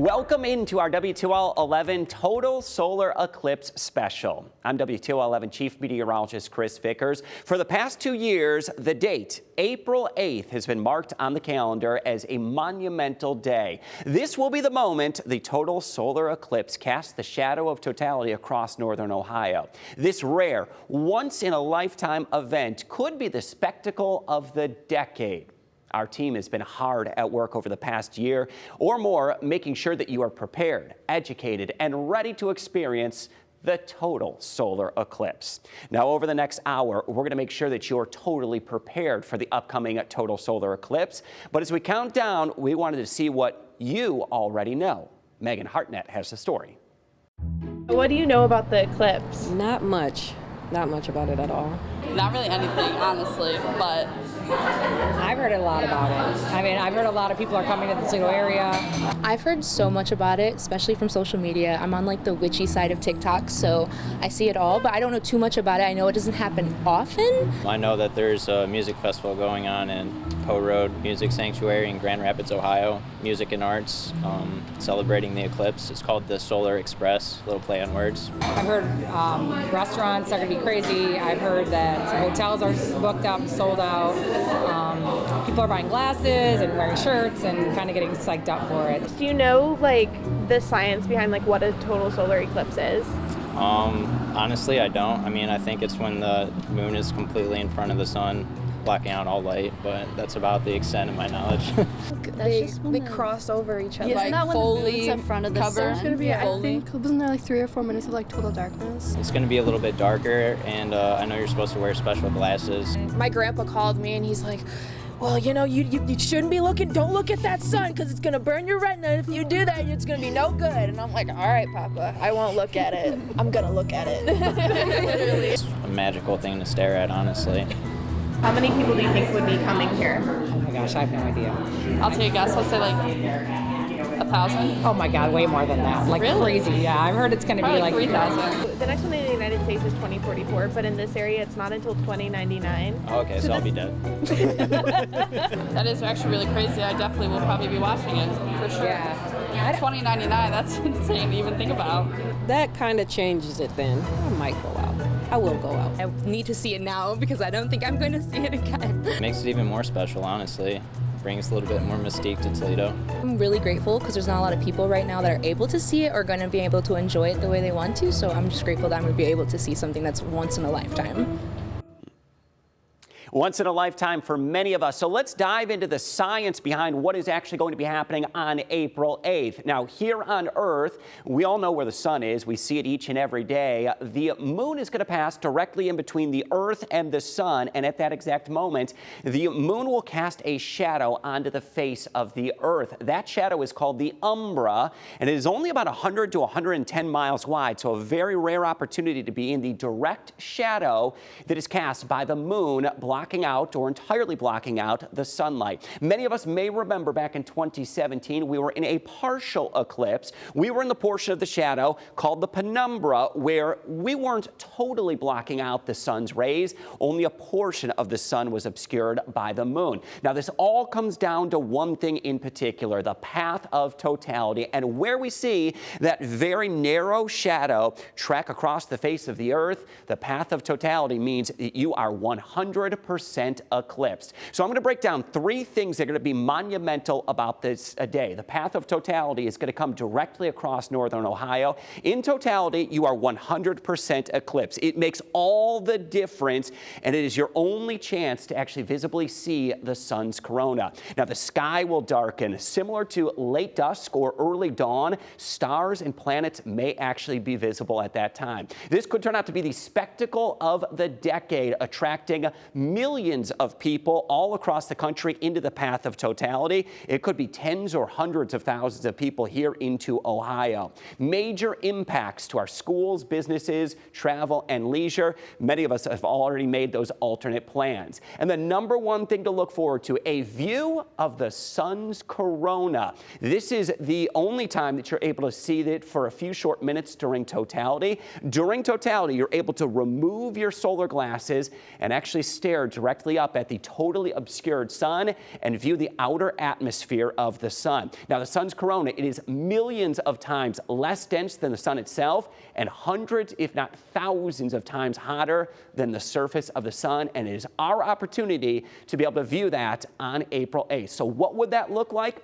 Welcome into our WTOL 11 Total Solar Eclipse Special. I'm WTOL 11 Chief Meteorologist Chris Vickers. For the past 2 years, the date, April 8th, has been marked on the calendar as a monumental day. This will be the moment the total solar eclipse casts the shadow of totality across northern Ohio. This rare, once-in-a-lifetime event could be the spectacle of the decade. Our team has been hard at work over the past year or more, making sure that you are prepared, educated, and ready to experience the total solar eclipse. Now, over the next hour, we're going to make sure that you're totally prepared for the upcoming total solar eclipse. But as we count down, we wanted to see what you already know. Megan Hartnett has the story. What do you know about the eclipse? Not much. Not much about it at all. Not really anything, honestly, but I've heard a lot about it. I mean, I've heard a lot of people are coming to the Toledo area. I've heard so much about it, especially from social media. I'm on like the witchy side of TikTok, so I see it all, but I don't know too much about it. I know it doesn't happen often. I know that there's a music festival going on in Poe Road Music Sanctuary in Grand Rapids, Ohio. Music and arts, celebrating the eclipse. It's called the Solar Express, little play on words. I've heard restaurants are going to be crazy. I've heard that hotels are booked up, sold out. People are buying glasses and wearing shirts and kind of getting psyched up for it. Do you know like the science behind like what a total solar eclipse is? Honestly, I don't. I mean, I think it's when the moon is completely in front of the sun, blocking out all light, but that's about the extent of my knowledge. They cross over each other. like fully in front of the covered. sun? It's gonna be, I think, wasn't there like 3 or 4 minutes of like total darkness? It's going to be a little bit darker, and I know you're supposed to wear special glasses. My grandpa called me and he's like, well, you know, you shouldn't be looking, don't look at that sun because it's going to burn your retina. If you do that, it's going to be no good. And I'm like, all right, Papa, I won't look at it. I'm going to look at it. Literally. It's a magical thing to stare at, honestly. How many people do you think would be coming here? Oh my gosh, I have no idea. I'll take a guess. I'll say like 1,000. Oh my God, way more than that. Like Really? crazy. Yeah, I've heard it's going to be Probably like 3,000. The next one in the United States is 2044, but in this area it's not until 2099. Oh, okay, so I'll be dead. That is actually really crazy. I definitely will probably be watching it for sure. Yeah. 2099, that's insane to even think about. That kind of changes it then. I might go out. I will go out. I need to see it now because I don't think I'm going to see it again. Makes it even more special, honestly. Brings a little bit more mystique to Toledo. I'm really grateful because there's not a lot of people right now that are able to see it or going to be able to enjoy it the way they want to. So I'm just grateful that I'm going to be able to see something that's once in a lifetime. Once in a lifetime for many of us. So let's dive into the science behind what is actually going to be happening on April 8th. Now, here on Earth, we all know where the sun is. We see it each and every day. The moon is going to pass directly in between the Earth and the sun. And at that exact moment, the moon will cast a shadow onto the face of the Earth. That shadow is called the umbra, and it is only about 100 to 110 miles wide. So a very rare opportunity to be in the direct shadow that is cast by the moon, blocking out or entirely blocking out the sunlight. Many of us may remember back in 2017, we were in a partial eclipse. We were in the portion of the shadow called the penumbra, where we weren't totally blocking out the sun's rays. Only a portion of the sun was obscured by the moon. Now, this all comes down to one thing in particular, the path of totality, and where we see that very narrow shadow track across the face of the Earth. The path of totality means that you are 100% eclipsed. So I'm going to break down 3 things that are going to be monumental about this day. The path of totality is going to come directly across northern Ohio. In totality, you are 100% eclipsed. It makes all the difference, and it is your only chance to actually visibly see the sun's corona. Now, the sky will darken. Similar to late dusk or early dawn, stars and planets may actually be visible at that time. This could turn out to be the spectacle of the decade, attracting millions of people all across the country into the path of totality. It could be tens or hundreds of thousands of people here into Ohio. Major impacts to our schools, businesses, travel, and leisure. Many of us have already made those alternate plans. And the number one thing to look forward to, a view of the sun's corona. This is the only time that you're able to see it for a few short minutes during totality. During totality, you're able to remove your solar glasses and actually stare stare directly up at the totally obscured sun and view the outer atmosphere of the sun. Now, the sun's corona, it is millions of times less dense than the sun itself and hundreds, if not thousands of times hotter than the surface of the sun. And it is our opportunity to be able to view that on April 8th. So what would that look like?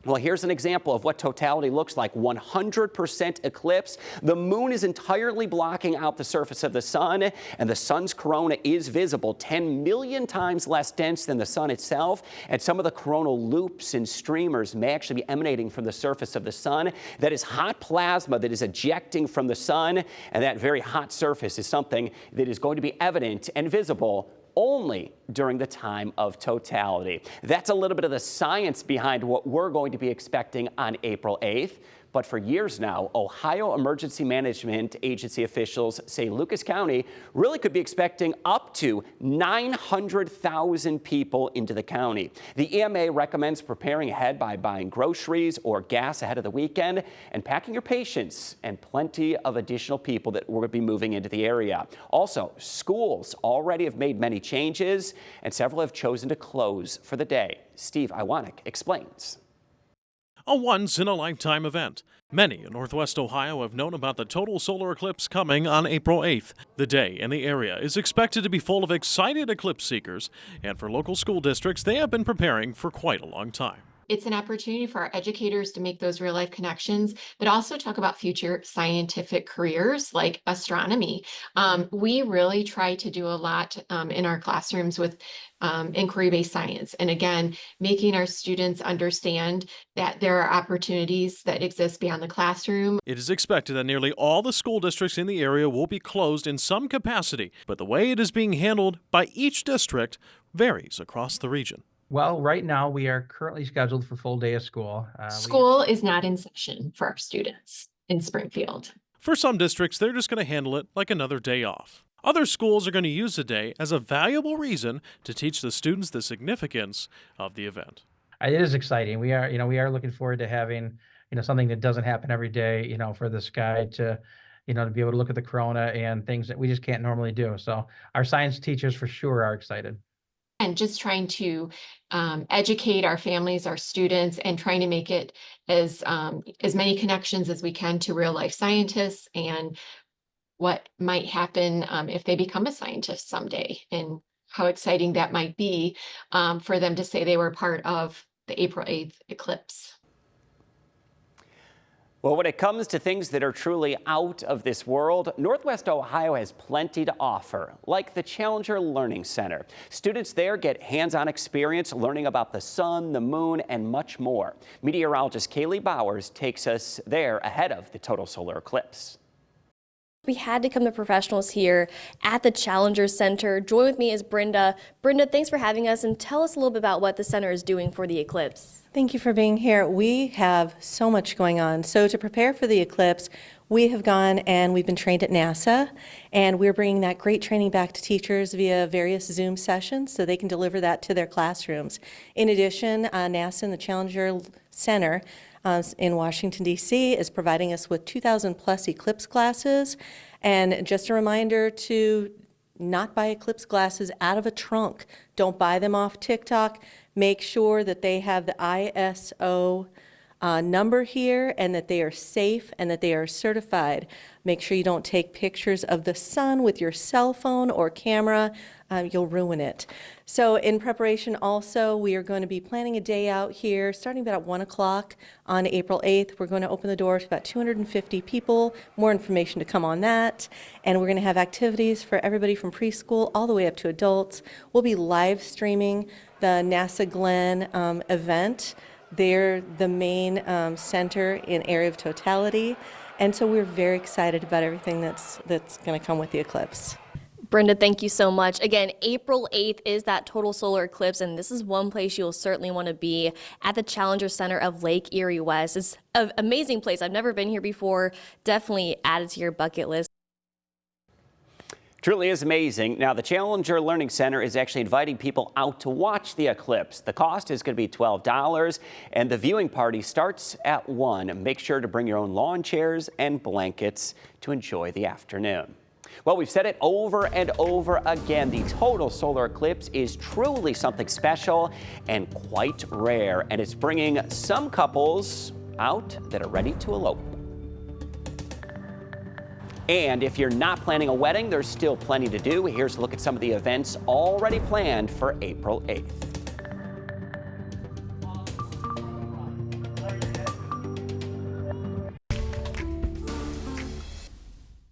Well, here's an example of what totality looks like. 100% eclipse. The moon is entirely blocking out the surface of the sun, and the sun's corona is visible, 10 million times less dense than the sun itself. And some of the coronal loops and streamers may actually be emanating from the surface of the sun. That is hot plasma that is ejecting from the sun, and that very hot surface is something that is going to be evident and visible only during the time of totality. That's a little bit of the science behind what we're going to be expecting on April 8th. But for years now, Ohio Emergency Management Agency officials say Lucas County really could be expecting up to 900,000 people into the county. The EMA recommends preparing ahead by buying groceries or gas ahead of the weekend and packing your patience and plenty of additional people that will be moving into the area. Also, schools already have made many changes and several have chosen to close for the day. Steve Iwanek explains. A once-in-a-lifetime event. Many in Northwest Ohio have known about the total solar eclipse coming on April 8th. The day in the area is expected to be full of excited eclipse seekers, and for local school districts, they have been preparing for quite a long time. It's an opportunity for our educators to make those real life connections, but also talk about future scientific careers like astronomy. We really try to do a lot in our classrooms with inquiry-based science. And again, making our students understand that there are opportunities that exist beyond the classroom. It is expected that nearly all the school districts in the area will be closed in some capacity, but the way it is being handled by each district varies across the region. Well, right now we are currently scheduled for full day of school. School is not in session for our students in Springfield. For some districts, they're just going to handle it like another day off. Other schools are going to use the day as a valuable reason to teach the students the significance of the event. It is exciting. We are looking forward to having, something that doesn't happen every day, for the sky to, to be able to look at the corona and things that we just can't normally do. So our science teachers for sure are excited. And just trying to educate our families, our students, and trying to make it as many connections as we can to real life scientists and what might happen if they become a scientist someday, and how exciting that might be for them to say they were part of the April 8th eclipse. Well, when it comes to things that are truly out of this world, Northwest Ohio has plenty to offer, like the Challenger Learning Center. Students there get hands-on experience learning about the sun, the moon, and much more. Meteorologist Kaylee Bowers takes us there ahead of the total solar eclipse. We had to come to professionals here at the Challenger Center. Join with me is Brenda. Brenda, thanks for having us, and tell us a little bit about what the center is doing for the eclipse. Thank you for being here. We have so much going on. So to prepare for the eclipse, we have gone and we've been trained at NASA, and we're bringing that great training back to teachers via various Zoom sessions so they can deliver that to their classrooms. In addition, NASA and the Challenger Center in Washington, D.C. is providing us with 2,000 plus eclipse glasses. And just a reminder to not buy eclipse glasses out of a trunk. Don't buy them off TikTok. Make sure that they have the ISO number here and that they are safe and that they are certified. Make sure you don't take pictures of the sun with your cell phone or camera. You'll ruin it. So in preparation also, we are going to be planning a day out here starting about 1 o'clock on April 8th. We're going to open the door to about 250 people. More information to come on that. And we're going to have activities for everybody from preschool all the way up to adults. We'll be live streaming the NASA Glenn event. They're the main center in area of totality. And so we're very excited about everything that's going to come with the eclipse. Brenda, thank you so much. Again, April 8th is that total solar eclipse, and this is one place you'll certainly want to be at the Challenger Center of Lake Erie West. It's an amazing place. I've never been here before. Definitely add it to your bucket list. Truly is amazing. Now, the Challenger Learning Center is actually inviting people out to watch the eclipse. The cost is going to be $12, and the viewing party starts at 1. Make sure to bring your own lawn chairs and blankets to enjoy the afternoon. Well, we've said it over and over again. The total solar eclipse is truly something special and quite rare, and it's bringing some couples out that are ready to elope. And if you're not planning a wedding, there's still plenty to do. Here's a look at some of the events already planned for April 8th.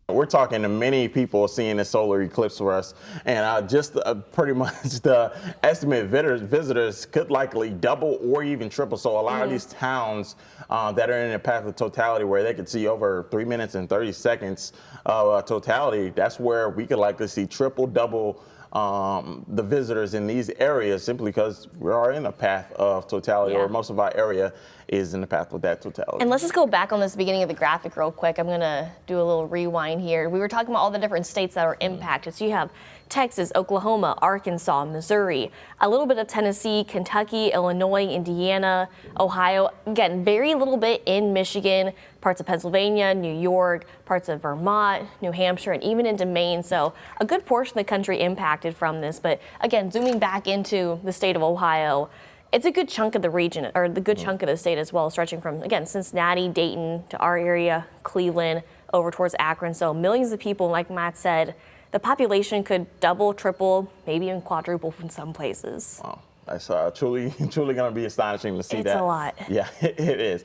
We're talking to many people seeing the solar eclipse for us, and just pretty much the estimate visitors could likely double or even triple. So a lot of these towns that are in the path of totality, where they could see over 3 minutes and 30 seconds of totality, that's where we could likely see triple, double the visitors in these areas, simply because we are in a path of totality, or most of our area is in the path of that totality. And let's just go back on this beginning of the graphic real quick. I'm gonna do a little rewind here. We were talking about all the different states that are impacted. So you have Texas, Oklahoma, Arkansas, Missouri, a little bit of Tennessee, Kentucky, Illinois, Indiana, Ohio. Again, very little bit in Michigan, parts of Pennsylvania, New York, parts of Vermont, New Hampshire, and even into Maine. So a good portion of the country impacted from this. But again, zooming back into the state of Ohio, it's a good chunk of the region, or the good chunk of the state as well, stretching from, again, Cincinnati, Dayton, to our area, Cleveland, over towards Akron. So millions of people, like Matt said, the population could double, triple, maybe even quadruple in some places. Wow, that's truly going to be astonishing to see that. It's a lot. Yeah, it is.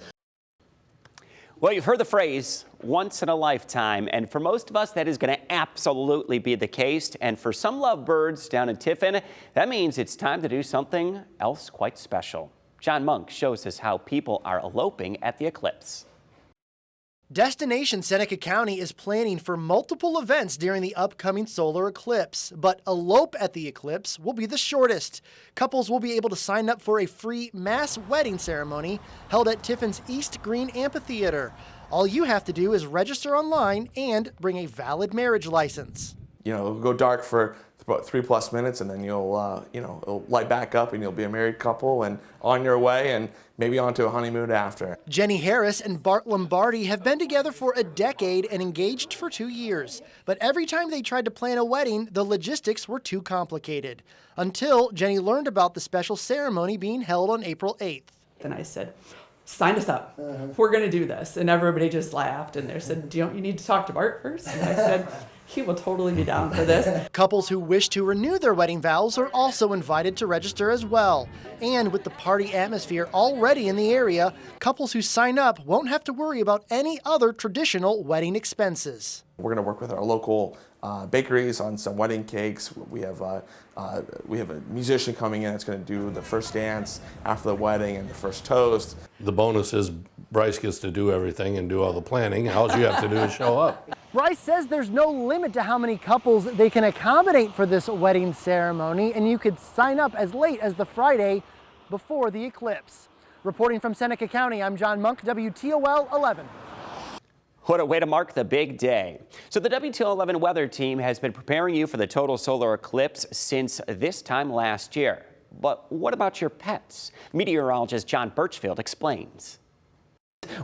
Well, you've heard the phrase, once in a lifetime, and for most of us, that is going to absolutely be the case. And for some lovebirds down in Tiffin, that means it's time to do something else quite special. John Monk shows us how people are eloping at the eclipse. Destination Seneca County is planning for multiple events during the upcoming solar eclipse, but elope at the eclipse will be the shortest. Couples will be able to sign up for a free mass wedding ceremony held at Tiffin's East Green Amphitheater. All you have to do is register online and bring a valid marriage license. It'll go dark for about 3+ minutes, and then it'll light back up, and you'll be a married couple and on your way, and maybe onto a honeymoon after. Jenny Harris and Bart Lombardi have been together for a decade and engaged for 2 years. But every time they tried to plan a wedding, the logistics were too complicated. Until Jenny learned about the special ceremony being held on April 8th. And I said, sign us up. We're going to do this. And everybody just laughed. And they said, don't you need to talk to Bart first? And I said, he will totally be down for this. Couples who wish to renew their wedding vows are also invited to register as well. And with the party atmosphere already in the area, couples who sign up won't have to worry about any other traditional wedding expenses. We're going to work with our local bakeries on some wedding cakes. We have a musician coming in that's going to do the first dance after the wedding and the first toast. The bonus is Bryce gets to do everything and do all the planning. All you have to do is show up. Bryce says there's no limit to how many couples they can accommodate for this wedding ceremony, and you could sign up as late as the Friday before the eclipse. Reporting from Seneca County, I'm John Monk, WTOL 11. What a way to mark the big day. So the WTOL 11 weather team has been preparing you for the total solar eclipse since this time last year. But what about your pets? Meteorologist John Birchfield explains.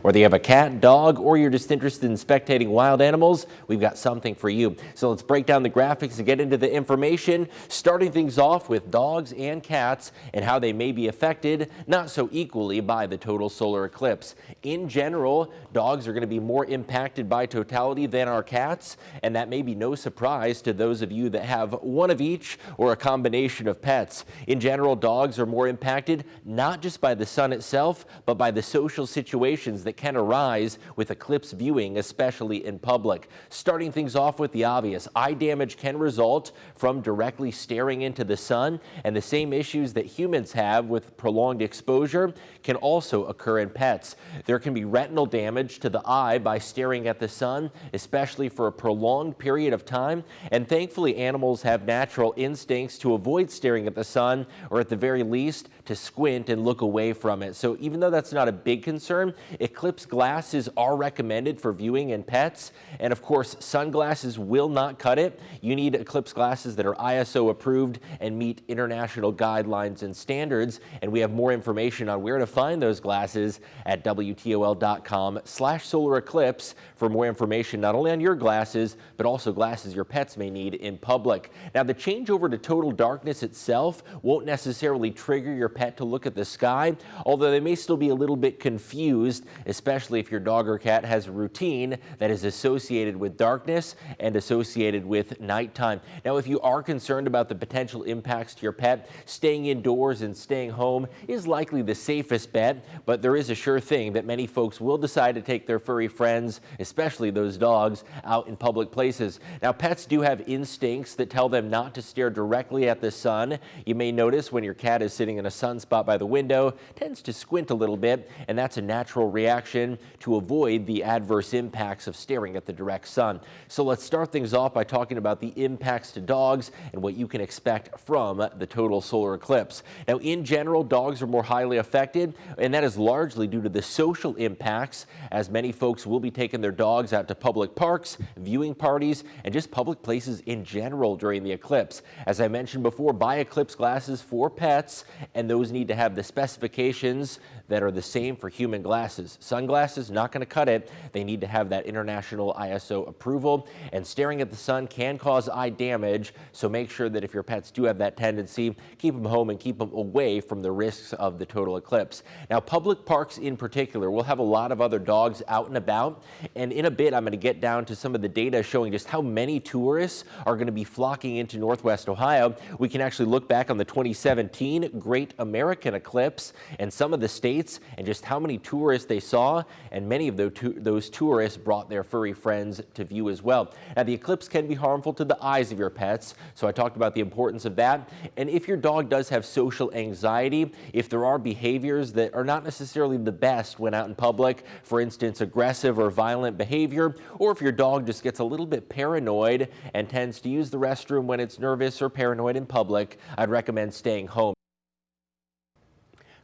Whether you have a cat, dog, or you're just interested in spectating wild animals, we've got something for you. So let's break down the graphics and get into the information, starting things off with dogs and cats and how they may be affected not so equally by the total solar eclipse. In general, dogs are going to be more impacted by totality than our cats, and that may be no surprise to those of you that have one of each or a combination of pets. In general, dogs are more impacted not just by the sun itself, but by the social situations that can arise with eclipse viewing, especially in public. Starting things off with the obvious, eye damage can result from directly staring into the sun, and the same issues that humans have with prolonged exposure can also occur in pets. There can be retinal damage to the eye by staring at the sun, especially for a prolonged period of time, and thankfully animals have natural instincts to avoid staring at the sun, or at the very least to squint and look away from it. So even though that's not a big concern, Eclipse glasses are recommended for viewing in pets, and of course, sunglasses will not cut it. You need Eclipse glasses that are ISO approved and meet international guidelines and standards, and we have more information on where to find those glasses at WTOL.com/solar eclipse for more information not only on your glasses, but also glasses your pets may need in public. Now, the changeover to total darkness itself won't necessarily trigger your pet to look at the sky, although they may still be a little bit confused, especially if your dog or cat has a routine that is associated with darkness and associated with nighttime. Now, if you are concerned about the potential impacts to your pet, staying indoors and staying home is likely the safest bet, but there is a sure thing that many folks will decide to take their furry friends, especially those dogs, out in public places. Now, pets do have instincts that tell them not to stare directly at the sun. You may notice when your cat is sitting in a sunspot by the window, tends to squint a little bit, and that's a natural reaction to avoid the adverse impacts of staring at the direct sun. So let's start things off by talking about the impacts to dogs and what you can expect from the total solar eclipse. Now, in general, dogs are more highly affected, and that is largely due to the social impacts, as many folks will be taking their dogs out to public parks, viewing parties, and just public places in general during the eclipse. As I mentioned before, buy Eclipse glasses for pets, and those need to have the specifications that are the same for human glasses. Sunglasses, not going to cut it. They need to have that international ISO approval, and staring at the sun can cause eye damage, so make sure that if your pets do have that tendency, keep them home and keep them away from the risks of the total eclipse. Now, public parks in particular will have a lot of other dogs out and about, and in a bit I'm going to get down to some of the data showing just how many tourists are going to be flocking into Northwest Ohio. We can actually look back on the 2017 Great American Eclipse and some of the states and just how many tourists they saw, and many of those tourists brought their furry friends to view as well. Now, the eclipse can be harmful to the eyes of your pets, so I talked about the importance of that. And if your dog does have social anxiety, if there are behaviors that are not necessarily the best when out in public, for instance, aggressive or violent behavior, or if your dog just gets a little bit paranoid and tends to use the restroom when it's nervous or paranoid in public, I'd recommend staying home.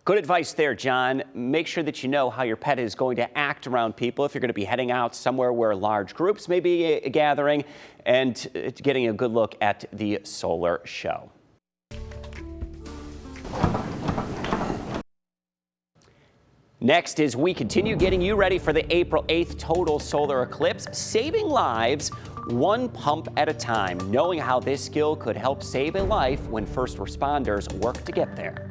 Good advice there, John. Make sure that you know how your pet is going to act around people if you're going to be heading out somewhere where large groups may be gathering, and getting a good look at the solar show. Next, as we continue getting you ready for the April 8th total solar eclipse, saving lives one pump at a time, knowing how this skill could help save a life when first responders work to get there.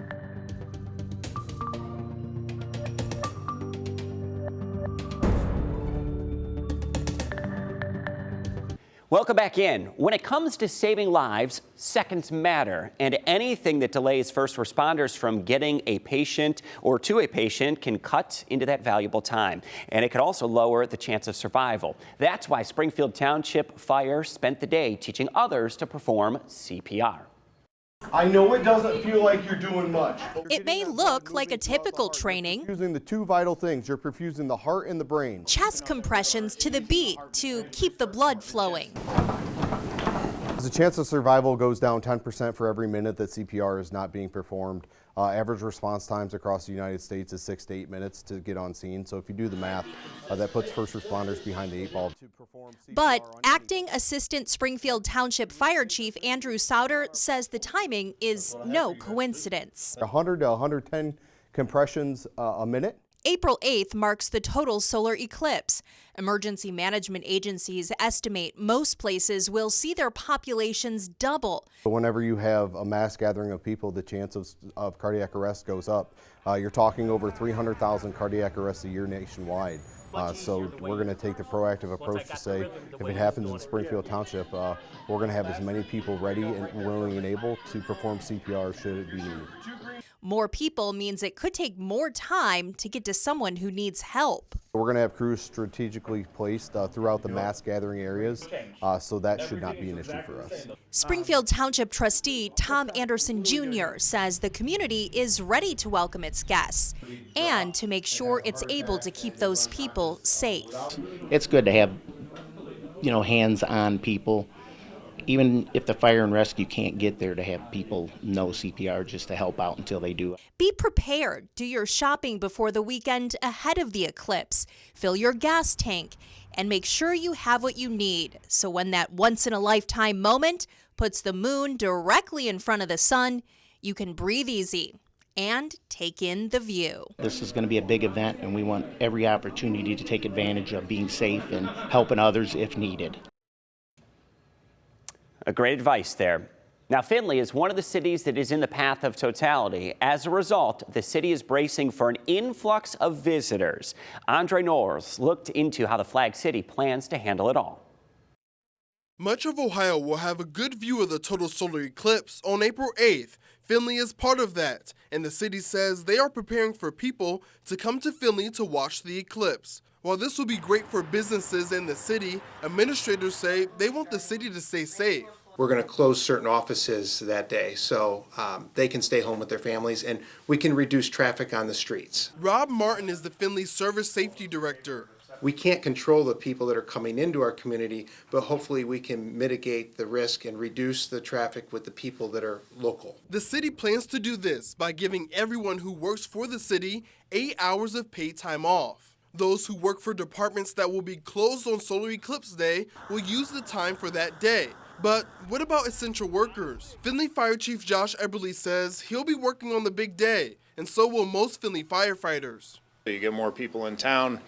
Welcome back in. When it comes to saving lives, seconds matter, and anything that delays first responders from getting a patient or to a patient can cut into that valuable time, and it could also lower the chance of survival. That's why Springfield Township Fire spent the day teaching others to perform CPR. I know it doesn't feel like you're doing much. It may look like a typical training. Using the two vital things, you're perfusing the heart and the brain. Chest compressions to the beat to keep the blood flowing. The chance of survival goes down 10% for every minute that CPR is not being performed. Average response times across the United States is 6 to 8 minutes to get on scene. So if you do the math, that puts first responders behind the 8 ball. But acting assistant Springfield Township Fire Chief Andrew Souter says the timing is no coincidence. 100 to 110 compressions a minute. April 8th marks the total solar eclipse. Emergency management agencies estimate most places will see their populations double. Whenever you have a mass gathering of people, the chance of cardiac arrest goes up. You're talking over 300,000 cardiac arrests a year nationwide. So we're going to take the proactive approach to say, if it happens in Springfield Township, we're going to have as many people ready and willing and able to perform CPR should it be needed. More people means it could take more time to get to someone who needs help. We're going to have crews strategically placed throughout the mass gathering areas, so that should not be an issue for us. Springfield Township trustee Tom Anderson Jr. says the community is ready to welcome its guests and to make sure it's able to keep those people safe. It's good to have, hands-on people even if the fire and rescue can't get there, to have people know CPR just to help out until they do it. Be prepared. Do your shopping before the weekend ahead of the eclipse. Fill your gas tank and make sure you have what you need. So when that once-in-a-lifetime moment puts the moon directly in front of the sun, you can breathe easy and take in the view. This is going to be a big event, and we want every opportunity to take advantage of being safe and helping others if needed. A great advice there. Now, Finley is one of the cities that is in the path of totality. As a result, the city is bracing for an influx of visitors. Andre Norris looked into how the Flag City plans to handle it all. Much of Ohio will have a good view of the total solar eclipse on April 8th. Finley is part of that, and the city says they are preparing for people to come to Finley to watch the eclipse. While this will be great for businesses in the city, administrators say they want the city to stay safe. We're going to close certain offices that day so they can stay home with their families and we can reduce traffic on the streets. Rob Martin is the Finley Service Safety Director. We can't control the people that are coming into our community, but hopefully we can mitigate the risk and reduce the traffic with the people that are local. The city plans to do this by giving everyone who works for the city 8 hours of paid time off. Those who work for departments that will be closed on Solar Eclipse Day will use the time for that day. But what about essential workers? Finley Fire Chief Josh Eberly says he'll be working on the big day, and so will most Finley firefighters. You get more people in town,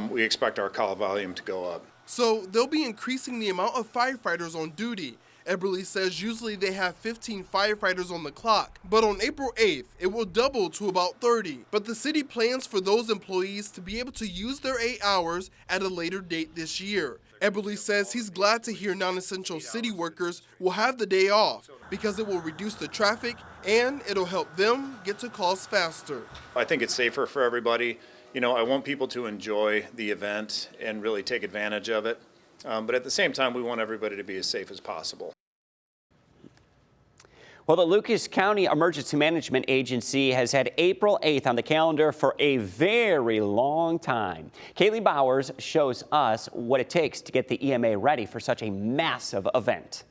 we expect our call volume to go up. So they'll be increasing the amount of firefighters on duty. Eberly says usually they have 15 firefighters on the clock, but on April 8th, it will double to about 30. But the city plans for those employees to be able to use their 8 hours at a later date this year. Eberly says he's glad to hear non-essential city workers will have the day off because it will reduce the traffic and it'll help them get to calls faster. I think it's safer for everybody. You know, I want people to enjoy the event and really take advantage of it. But at the same time, we want everybody to be as safe as possible. Well, the Lucas County Emergency Management Agency has had April 8th on the calendar for a very long time. Kaylee Bowers shows us what it takes to get the EMA ready for such a massive event.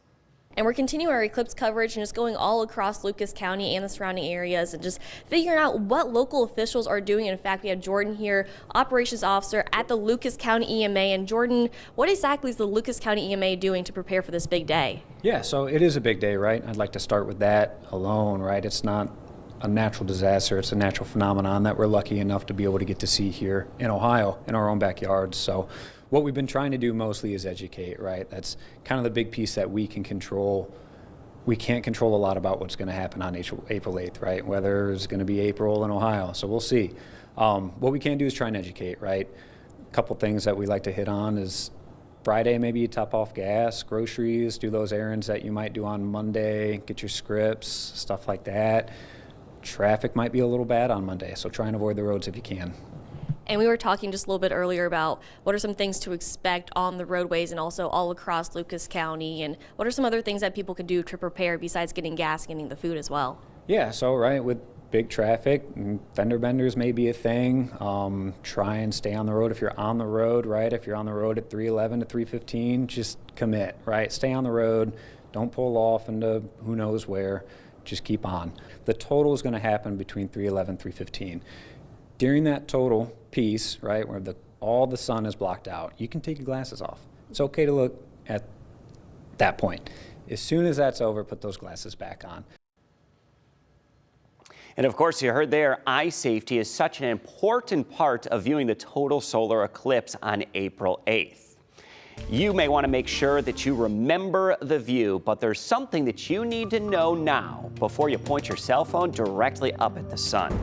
And we're continuing our eclipse coverage and just going all across Lucas County and the surrounding areas and just figuring out what local officials are doing. In fact, we have Jordan here, operations officer at the Lucas County EMA. And Jordan, what exactly is the Lucas County EMA doing to prepare for this big day? Yeah, so it is a big day, right? I'd like to start with that alone, right? It's not a natural disaster, it's a natural phenomenon that we're lucky enough to be able to get to see here in Ohio, in our own backyards. So what we've been trying to do mostly is educate, right? That's kind of the big piece that we can control. We can't control a lot about what's going to happen on April 8th, right? Whether it's going to be April in Ohio, so we'll see. What we can do is try and educate, right? A couple things that we like to hit on is Friday, maybe you top off gas, groceries, do those errands that you might do on Monday, get your scripts, stuff like that. Traffic might be a little bad on Monday, so try and avoid the roads if you can. And we were talking just a little bit earlier about what are some things to expect on the roadways and also all across Lucas County, and what are some other things that people could do to prepare besides getting gas, getting the food as well? Yeah, so right, with big traffic, fender benders may be a thing. Try and stay on the road if you're on the road, right? If you're on the road at 311 to 315, just commit, right? Stay on the road, don't pull off into who knows where, just keep on. The total is going to happen between 311 and 315. During that total piece, right, where all the sun is blocked out, you can take your glasses off. It's okay to look at that point. As soon as that's over, put those glasses back on. And of course, you heard there, eye safety is such an important part of viewing the total solar eclipse on April 8th. You may want to make sure that you remember the view, but there's something that you need to know now before you point your cell phone directly up at the sun.